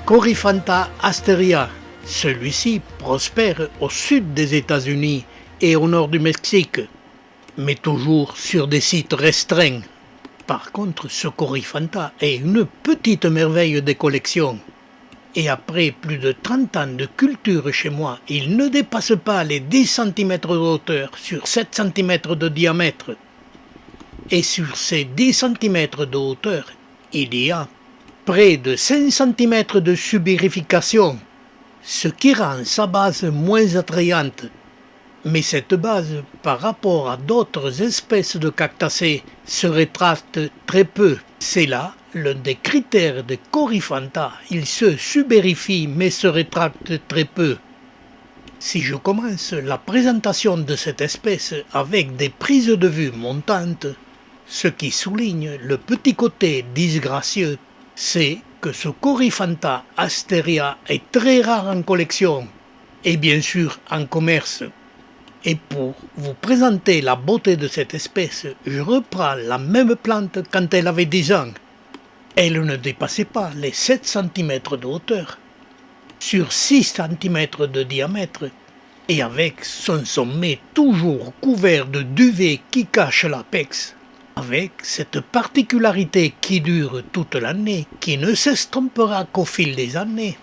Coryphantha asteria. Celui-ci prospère au sud des États-Unis et au nord du Mexique, mais toujours sur des sites restreints. Par contre, ce Coryphantha est une petite merveille des collections. Et après plus de 30 ans de culture chez moi, il ne dépasse pas les 10 cm de hauteur sur 7 cm de diamètre. Et sur ces 10 cm de hauteur, il y a près de 5 cm de subérification, ce qui rend sa base moins attrayante. Mais cette base, par rapport à d'autres espèces de cactacées, se rétracte très peu. C'est là l'un des critères de Coryphantha. Il se subérifie mais se rétracte très peu. Si je commence la présentation de cette espèce avec des prises de vue montantes, ce qui souligne le petit côté disgracieux, c'est que ce Coryphantha asteria est très rare en collection et bien sûr en commerce. Et pour vous présenter la beauté de cette espèce, je reprends la même plante quand elle avait 10 ans. Elle ne dépassait pas les 7 cm de hauteur, sur 6 cm de diamètre, et avec son sommet toujours couvert de duvet qui cache l'apex, avec cette particularité qui dure toute l'année, qui ne s'estompera qu'au fil des années.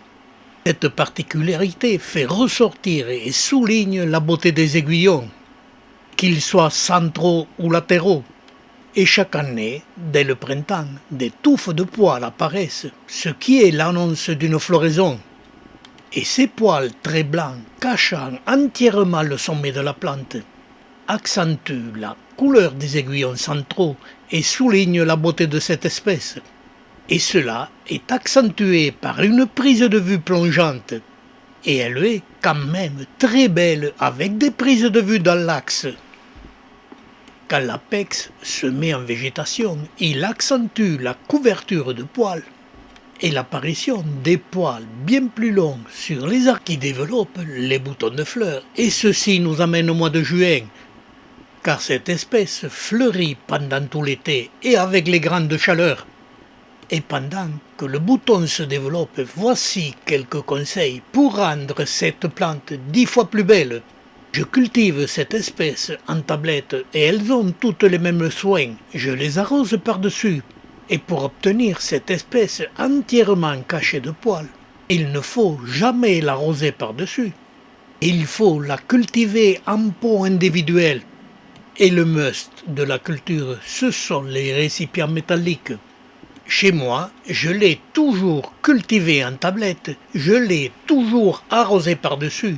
Cette particularité fait ressortir et souligne la beauté des aiguillons, qu'ils soient centraux ou latéraux. Et chaque année, dès le printemps, des touffes de poils apparaissent, ce qui est l'annonce d'une floraison. Et ces poils très blancs, cachant entièrement le sommet de la plante, accentuent la couleur des aiguillons centraux et soulignent la beauté de cette espèce. Et cela est accentué par une prise de vue plongeante. Et elle est quand même très belle avec des prises de vue dans l'axe. Quand l'apex se met en végétation, il accentue la couverture de poils et l'apparition des poils bien plus longs sur les arcs qui développent les boutons de fleurs. Et ceci nous amène au mois de juin, car cette espèce fleurit pendant tout l'été et avec les grandes chaleurs. Et pendant que le bouton se développe, voici quelques conseils pour rendre cette plante 10 fois plus belle. Je cultive cette espèce en tablette et elles ont toutes les mêmes soins. Je les arrose par-dessus. Et pour obtenir cette espèce entièrement cachée de poils, il ne faut jamais l'arroser par-dessus. Il faut la cultiver en pot individuel. Et le must de la culture, ce sont les récipients métalliques. Chez moi, je l'ai toujours cultivée en tablette, je l'ai toujours arrosée par-dessus.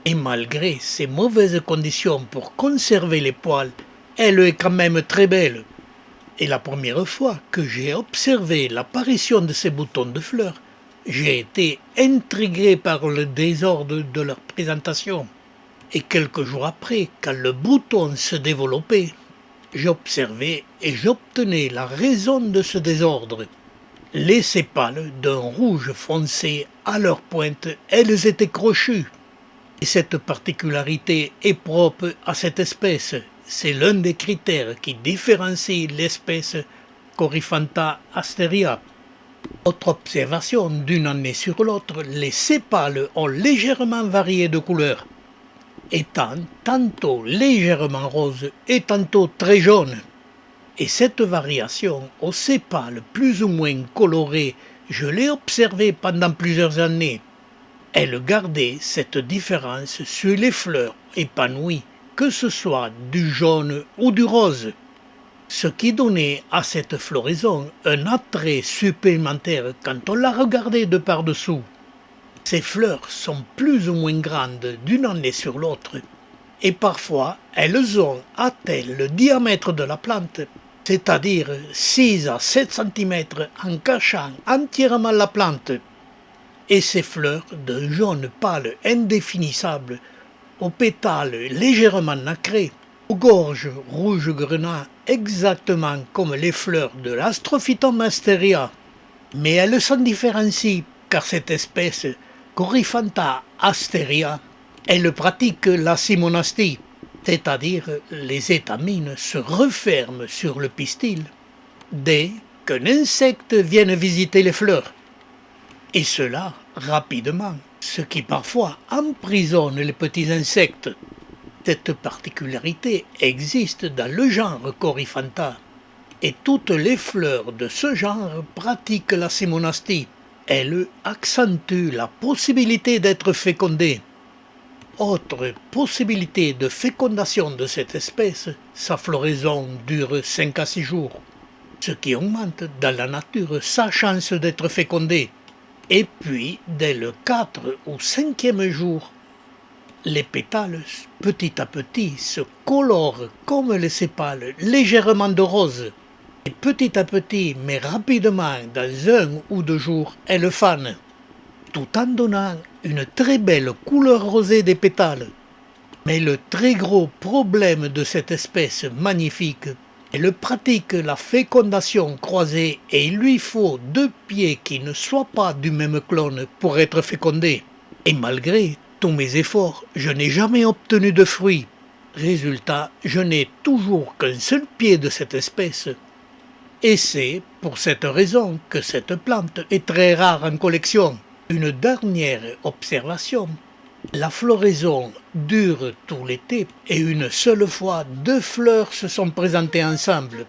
Et malgré ces mauvaises conditions pour conserver les poils, elle est quand même très belle. Et la première fois que j'ai observé l'apparition de ces boutons de fleurs, j'ai été intrigué par le désordre de leur présentation. Et quelques jours après, quand le bouton se développait, j'observais et j'obtenais la raison de ce désordre. Les sépales d'un rouge foncé à leur pointe, elles étaient crochues. Et cette particularité est propre à cette espèce. C'est l'un des critères qui différencie l'espèce Coryphantha asteria. Autre observation, d'une année sur l'autre, les sépales ont légèrement varié de couleur, étant tantôt légèrement rose et tantôt très jaune. Et cette variation aux sépales plus ou moins colorés, je l'ai observée pendant plusieurs années. Elle gardait cette différence sur les fleurs épanouies, que ce soit du jaune ou du rose, ce qui donnait à cette floraison un attrait supplémentaire quand on la regardait de par-dessous. Ces fleurs sont plus ou moins grandes d'une année sur l'autre, et parfois elles ont atteint le diamètre de la plante, c'est-à-dire 6 à 7 cm en cachant entièrement la plante. Et ces fleurs d'un jaune pâle indéfinissable, aux pétales légèrement nacrés, aux gorges rouge grenat exactement comme les fleurs de l'Astrophytum asteria, mais elles s'en différencient car cette espèce, Coryphantha asteria, elle pratique la simonastie, c'est-à-dire les étamines se referment sur le pistil dès qu'un insecte vienne visiter les fleurs, et cela rapidement, ce qui parfois emprisonne les petits insectes. Cette particularité existe dans le genre Coryphantha, et toutes les fleurs de ce genre pratiquent la simonastie. Elles accentuent la possibilité d'être fécondées. Autre possibilité de fécondation de cette espèce, sa floraison dure 5 à 6 jours, ce qui augmente dans la nature sa chance d'être fécondée. Et puis, dès le 4 ou 5e jour, les pétales, petit à petit, se colorent comme les sépales, légèrement de rose. Et petit à petit, mais rapidement, dans 1 ou 2 jours, elles fanent, tout en donnant une très belle couleur rosée des pétales. Mais le très gros problème de cette espèce magnifique, elle pratique la fécondation croisée et il lui faut 2 pieds qui ne soient pas du même clone pour être fécondés. Et malgré tous mes efforts, je n'ai jamais obtenu de fruits. Résultat, je n'ai toujours qu'un seul pied de cette espèce. Et c'est pour cette raison que cette plante est très rare en collection. Une dernière observation. La floraison dure tout l'été et une seule fois 2 fleurs se sont présentées ensemble.